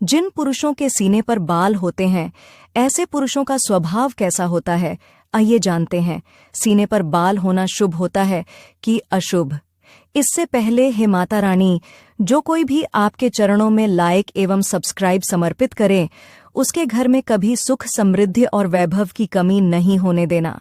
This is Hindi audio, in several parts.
जिन पुरुषों के सीने पर बाल होते हैं, ऐसे पुरुषों का स्वभाव कैसा होता है, आइए जानते हैं। सीने पर बाल होना शुभ होता है कि अशुभ? इससे पहले हे माता रानी, जो कोई भी आपके चरणों में लाइक एवं सब्सक्राइब समर्पित करे, उसके घर में कभी सुख, समृद्धि और वैभव की कमी नहीं होने देना।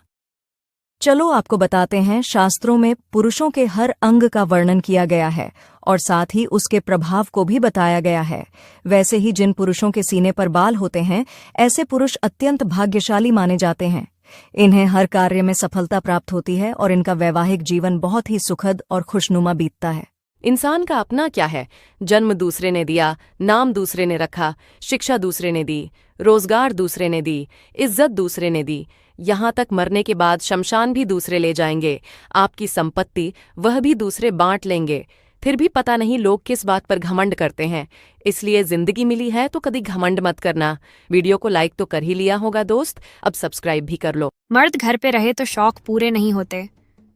चलो आपको बताते हैं, शास्त्रों में पुरुषों के हर अंग का वर्णन किया गया है और साथ ही उसके प्रभाव को भी बताया गया है। वैसे ही जिन पुरुषों के सीने पर बाल होते हैं, ऐसे पुरुष अत्यंत भाग्यशाली माने जाते हैं। इन्हें हर कार्य में सफलता प्राप्त होती है और इनका वैवाहिक जीवन बहुत ही सुखद और खुशनुमा बीतता है। इंसान का अपना क्या है? जन्म दूसरे ने दिया, नाम दूसरे ने रखा, शिक्षा दूसरे ने दी, रोजगार दूसरे ने दी, इज्जत दूसरे ने दी, यहाँ तक मरने के बाद शमशान भी दूसरे ले जाएंगे। आपकी संपत्ति वह भी दूसरे बांट लेंगे। फिर भी पता नहीं लोग किस बात पर घमंड करते हैं। इसलिए जिंदगी मिली है तो कभी घमंड मत करना। वीडियो को लाइक तो कर ही लिया होगा दोस्त, अब सब्सक्राइब भी कर लो। मर्द घर पे रहे तो शौक पूरे नहीं होते,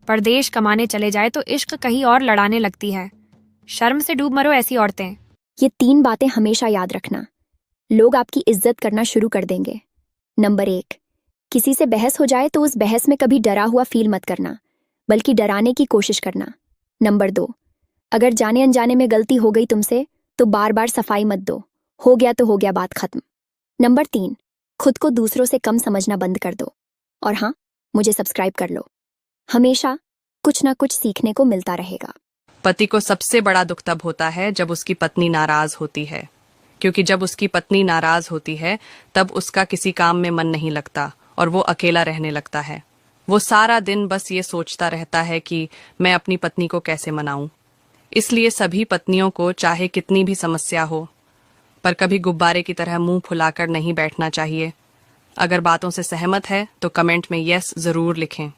परदेश कमाने चले जाए तो इश्क कहीं और लड़ाने लगती है। शर्म से डूब मरो ऐसी औरतें। ये 3 बातें हमेशा याद रखना, लोग आपकी इज्जत करना शुरू कर देंगे। नंबर 1, किसी से बहस हो जाए तो उस बहस में कभी डरा हुआ फील मत करना, बल्कि डराने की कोशिश करना। नंबर 2, अगर जाने अनजाने में गलती हो गई तुमसे तो बार बार सफाई मत दो, हो गया तो हो गया, बात खत्म। नंबर 3, खुद को दूसरों से कम समझना बंद कर दो। और हाँ, मुझे सब्सक्राइब कर लो, हमेशा कुछ ना कुछ सीखने को मिलता रहेगा। पति को सबसे बड़ा दुख तब होता है जब उसकी पत्नी नाराज होती है, क्योंकि जब उसकी पत्नी नाराज होती है तब उसका किसी काम में मन नहीं लगता और वो अकेला रहने लगता है। वो सारा दिन बस ये सोचता रहता है कि मैं अपनी पत्नी को कैसे मनाऊं। इसलिए सभी पत्नियों को चाहे कितनी भी समस्या हो, पर कभी गुब्बारे की तरह मुंह फुलाकर नहीं बैठना चाहिए। अगर बातों से सहमत है तो कमेंट में यस जरूर लिखें।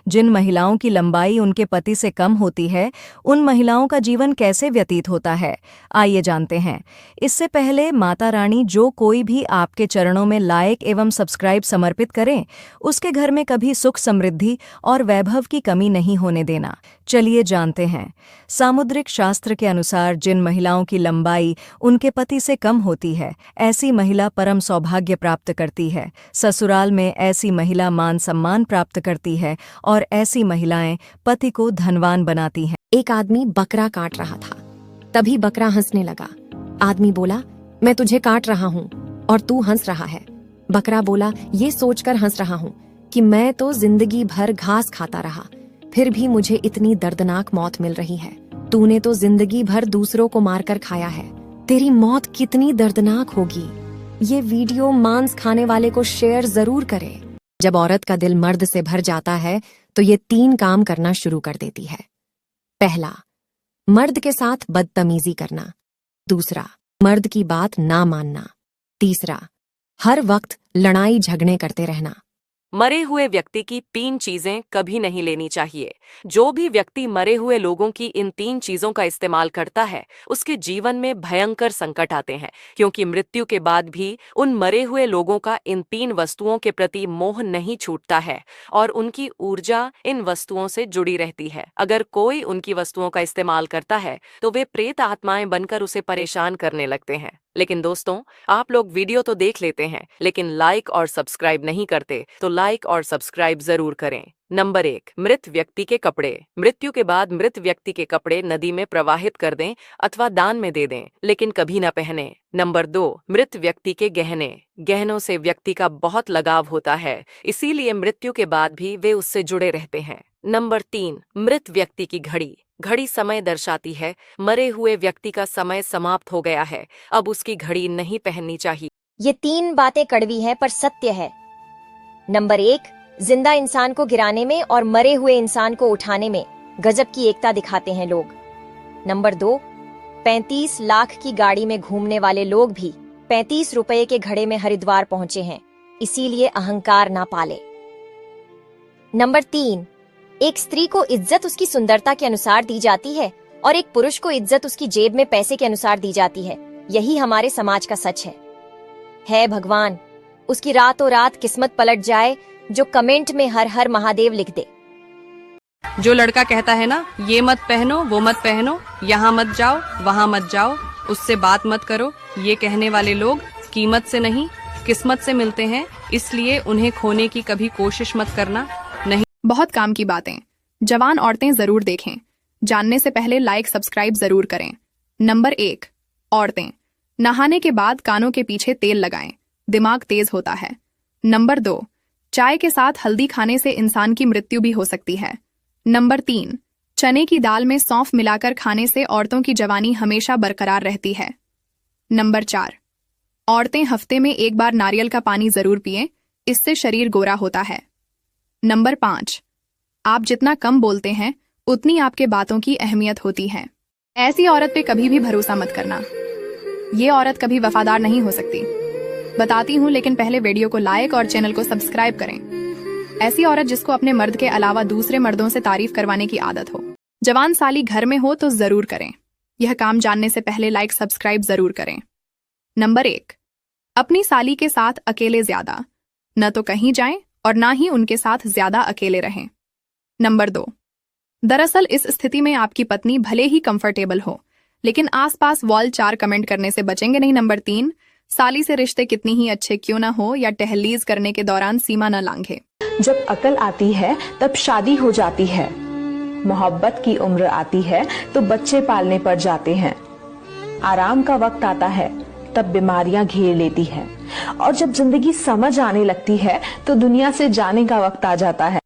जिन महिलाओं की लंबाई उनके पति से कम होती है, उन महिलाओं का जीवन कैसे व्यतीत होता है, आइए जानते हैं। इससे पहले माता रानी, जो कोई भी आपके चरणों में लाइक एवं सब्सक्राइब समर्पित करें, उसके घर में कभी सुख, समृद्धि और वैभव की कमी नहीं होने देना। चलिए जानते हैं। सामुद्रिक शास्त्र के अनुसार जिन महिलाओं की लंबाई उनके पति से कम होती है, ऐसी महिला परम सौभाग्य प्राप्त करती है। ससुराल में ऐसी महिला मान सम्मान प्राप्त करती है और ऐसी महिलाएं पति को धनवान बनाती हैं। एक आदमी बकरा काट रहा था, तभी बकरा हंसने लगा। आदमी बोला, मैं तुझे काट रहा हूँ और तू हंस रहा है। बकरा बोला, ये सोचकर हंस रहा हूँ कि मैं तो जिंदगी भर घास खाता रहा, फिर भी मुझे इतनी दर्दनाक मौत मिल रही है। तूने तो जिंदगी भर दूसरों को मारकर खाया है, तेरी मौत कितनी दर्दनाक होगी। ये वीडियो मांस खाने वाले को शेयर जरूर करे। जब औरत का दिल मर्द से भर जाता है तो ये 3 काम करना शुरू कर देती है। पहला, मर्द के साथ बदतमीजी करना। दूसरा, मर्द की बात ना मानना। तीसरा, हर वक्त लड़ाई झगड़े करते रहना। मरे हुए व्यक्ति की 3 चीजें कभी नहीं लेनी चाहिए। जो भी व्यक्ति मरे हुए लोगों की इन 3 चीजों का इस्तेमाल करता है, उसके जीवन में भयंकर संकट आते हैं, क्योंकि मृत्यु के बाद भी उन मरे हुए लोगों का इन 3 वस्तुओं के प्रति मोह नहीं छूटता है और उनकी ऊर्जा इन वस्तुओं से जुड़ी रहती है। अगर कोई उनकी वस्तुओं का इस्तेमाल करता है तो वे प्रेत आत्माएं बनकर उसे परेशान करने लगते हैं। लेकिन दोस्तों, आप लोग वीडियो तो देख लेते हैं, लेकिन लाइक और सब्सक्राइब नहीं करते, तो लाइक और सब्सक्राइब जरूर करें। नंबर 1, मृत व्यक्ति के कपड़े। मृत्यु के बाद मृत व्यक्ति के कपड़े नदी में प्रवाहित कर दें अथवा दान में दे दें, लेकिन कभी न पहने। नंबर 2, मृत व्यक्ति के गहने। गहनों से व्यक्ति का बहुत लगाव होता है, इसीलिए मृत्यु के बाद भी वे उससे जुड़े रहते हैं। नंबर 3, मृत व्यक्ति की घड़ी। घड़ी समय दर्शाती है, मरे हुए व्यक्ति का समय समाप्त हो गया है, अब उसकी घड़ी नहीं पहननी चाहिए। ये 3 बातें कड़वी हैं पर सत्य है। नंबर 1, जिंदा इंसान को गिराने में और मरे हुए इंसान को उठाने में गजब की एकता दिखाते हैं लोग। नंबर 2, 35 लाख की गाड़ी में घूमने वाले लोग भी 35 रुपए के घड़े में हरिद्वार पहुंचे हैं, इसीलिए अहंकार ना पाले। नंबर 3, एक स्त्री को इज्जत उसकी सुंदरता के अनुसार दी जाती है और एक पुरुष को इज्जत उसकी जेब में पैसे के अनुसार दी जाती है। यही हमारे समाज का सच है भगवान, उसकी रातों रात किस्मत पलट जाए जो कमेंट में हर हर महादेव लिख दे। जो लड़का कहता है ना, ये मत पहनो, वो मत पहनो, यहाँ मत जाओ, वहाँ मत जाओ, उससे बात मत करो, ये कहने वाले लोग कीमत से नहीं किस्मत से मिलते हैं, इसलिए उन्हें खोने की कभी कोशिश मत करना। नहीं। बहुत काम की बातें जवान औरतें जरूर देखें। जानने से पहले लाइक सब्सक्राइब जरूर करें। नंबर 1, औरतें नहाने के बाद कानों के पीछे तेल लगाएं, दिमाग तेज होता है। नंबर 2, चाय के साथ हल्दी खाने से इंसान की मृत्यु भी हो सकती है। नंबर 3, चने की दाल में सौंफ मिलाकर खाने से औरतों की जवानी हमेशा बरकरार रहती है। नंबर 4, औरतें हफ्ते में एक बार नारियल का पानी जरूर पिएं, इससे शरीर गोरा होता है। नंबर 5, आप जितना कम बोलते हैं उतनी आपके बातों की अहमियत होती है। ऐसी औरत पे कभी भी भरोसा मत करना, ये औरत कभी वफादार नहीं हो सकती। बताती हूँ, लेकिन पहले वीडियो को लाइक और चैनल को सब्सक्राइब करें। ऐसी औरत जिसको अपने मर्द के अलावा दूसरे मर्दों से तारीफ करवाने की आदत हो। जवान साली घर में हो तो जरूर करें। यह काम जानने से पहले लाइक सब्सक्राइब जरूर करें। नंबर 1, अपनी साली के साथ अकेले ज्यादा न तो कहीं जाएं और ना ही उनके साथ ज्यादा अकेले रहें। नंबर 2, दरअसल इस स्थिति में आपकी पत्नी भले ही कंफर्टेबल हो, लेकिन आसपास वॉल 4 कमेंट करने से बचेंगे नहीं। नंबर 3, साली से रिश्ते कितनी ही अच्छे क्यों ना हो या टहलीज करने के दौरान सीमा न लांघे। जब अकल आती है तब शादी हो जाती है, मोहब्बत की उम्र आती है तो बच्चे पालने पर जाते हैं, आराम का वक्त आता है तब बीमारियां घेर लेती है, और जब जिंदगी समझ आने लगती है तो दुनिया से जाने का वक्त आ जाता है।